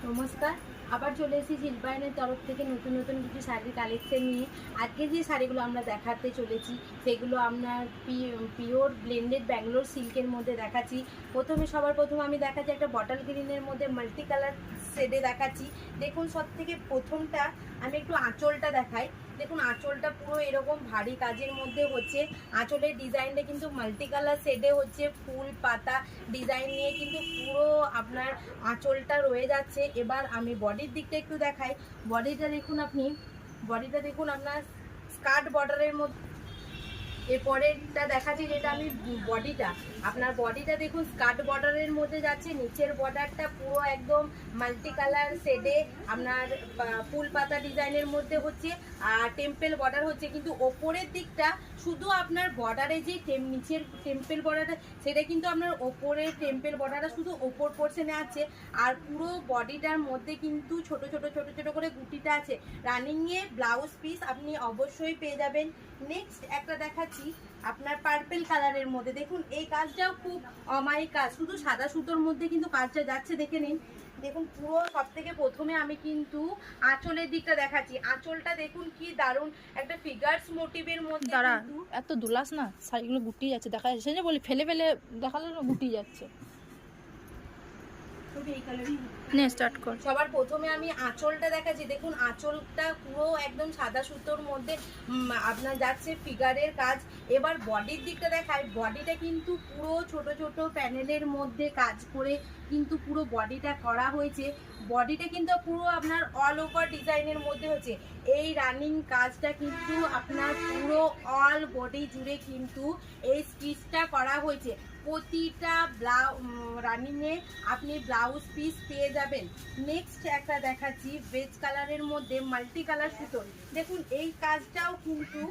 নমস্কার। আবার চলে এসেছি শিল্পায়নের তরফ থেকে নতুন নতুন কিছু শাড়ির কালেকশন নিয়ে। আজকে যে শাড়িগুলো আমরা দেখাতে চলেছি সেগুলো আপনার পিওর ব্লেন্ডেড ব্যাঙ্গালোর সিল্কের মধ্যে দেখাচ্ছি। সবার প্রথমে আমি দেখাচ্ছি একটা বটল গ্রিনের মধ্যে মাল্টি কালার শেডে দেখাচ্ছি। দেখুন, সব থেকে প্রথমটা আমি একটু আঁচলটা দেখাই। দেখুন, আঁচলটা পুরো এরকম ভারী কাজের মধ্যে হচ্ছে। আঁচলের ডিজাইনটা কিন্তু মাল্টি কালার শেডে হচ্ছে, ফুল পাতা ডিজাইন নিয়ে কিন্তু পুরো আপনার আঁচলটা রয়ে যাচ্ছে। এবার আমি বডির দিকটা একটু দেখাই। বডিটা দেখুন আপনার স্কার্ট বর্ডারের মধ্যে। এরপরেরটা দেখাচ্ছি, যেটা আমি বডিটা দেখুন স্কার্ট বর্ডারের মধ্যে যাচ্ছে। নিচের বর্ডারটা পুরো একদম মাল্টি কালার শেডে আপনার ফুল পাতা ডিজাইনের মধ্যে হচ্ছে, আর টেম্পেল বর্ডার হচ্ছে। কিন্তু ওপরের দিকটা শুধু আপনার বর্ডারে যে নিচের টেম্পেল বর্ডারটা, সেটা কিন্তু আপনার ওপরের টেম্পেল বর্ডারটা শুধু ওপর পোর্শনে আছে, আর পুরো বডিটার মধ্যে কিন্তু ছোট ছোট করে গুটিটা আছে। রানিংয়ে ব্লাউজ পিস আপনি অবশ্যই পেয়ে যাবেন। নেক্সট একটা দেখাচ্ছি আপনার পার্পেল কালারের মধ্যে। দেখুন, এই কাজটাও খুব অমায়িক কাজ, শুধু সাদা সুতোর মধ্যে কিন্তু কাজটা যাচ্ছে। দেখে নিন। দেখুন, পুরো সব থেকে প্রথমে আমি কিন্তু আঁচলের দিকটা দেখাচ্ছি। আঁচলটা দেখুন কি দারুণ একটা ফিগার্স মোটিভের মধ্যে। দাঁড়া, এত দুলাস না, শাড়িগুলো গুটিয়ে যাচ্ছে, দেখা যাচ্ছে। বলি ফেলে ফেলে দেখালে না, গুটিয়ে যাচ্ছে। নে স্টার্ট কর। সবার প্রথমে আমি আঁচলটা দেখাচ্ছি। দেখুন, আঁচলটা পুরো একদম সাদা সুতোর মধ্যে আপনার যাচ্ছে ফিগারের কাজ। এবার বডির দিকটা দেখায়। বডিটা কিন্তু পুরো ছোট ছোট প্যানেলের মধ্যে কাজ করে কিন্তু পুরো বডিটা করা হয়েছে। বডিটা কিন্তু পুরো আপনার অল ওভার ডিজাইনের মধ্যে হচ্ছে। এই রানিং কাজটা কিন্তু আপনার পুরো অল বডি জুড়ে কিন্তু এই স্টিচটা করা হয়েছে। প্রতিটা রানিংয়ে আপনি ব্লাউজ পিস পেয়ে যাবেন। নেক্সট একটা দেখাচ্ছি বেজ কালারের মধ্যে মাল্টি কালার সুতোর। দেখুন, এই কাজটাও কিন্তু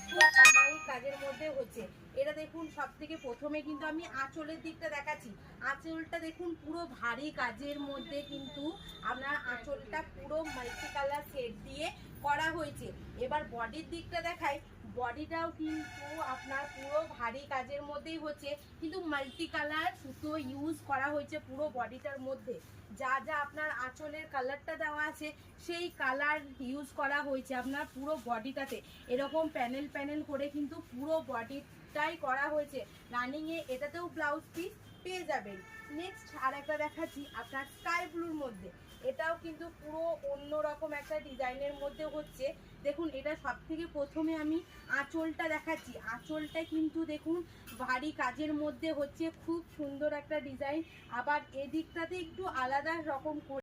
খুব অমায়িক কাজের মধ্যে হচ্ছে। এটা দেখুন, সব থেকে প্রথমে কিন্তু আমি আঁচলের দিকটা দেখাচ্ছি। আঁচলটা দেখুন পুরো ভারী কাজের মধ্যে কিন্তু আপনার আঁচলটা পুরো মাল্টি কালার সেট দিয়ে করা হয়েছে। এবার বডির দিকটা দেখাই। বডিটাও কিন্তু আপনার পুরো ভারী কাজের মধ্যেই হচ্ছে, কিন্তু মাল্টি কালার সুতো ইউজ করা হয়েছে পুরো বডিটার মধ্যে। যা যা আপনার আঁচলের কালারটা দেওয়া আছে সেই কালার ইউজ করা হয়েছে আপনার পুরো বডিটাতে। এরকম প্যানেল প্যানেল করে কিন্তু পুরো বডিটাই করা হয়েছে। রানিংয়ে এটাতেও ব্লাউজ পিস পেয়ে যাবেন। নেক্সট আর একটা দেখাচ্ছি আপনার স্কাই ব্লুর মধ্যে। এটাও কিন্তু পুরো অন্যরকম একটা ডিজাইনের মধ্যে হচ্ছে। দেখুন, এটা সব থেকে প্রথমে আমি আঁচলটা দেখাচ্ছি। আঁচলটা কিন্তু দেখুন ভারী কাজের মধ্যে হচ্ছে, খুব সুন্দর একটা ডিজাইন। আবার এদিকটাতে একটু আলাদা রকম করে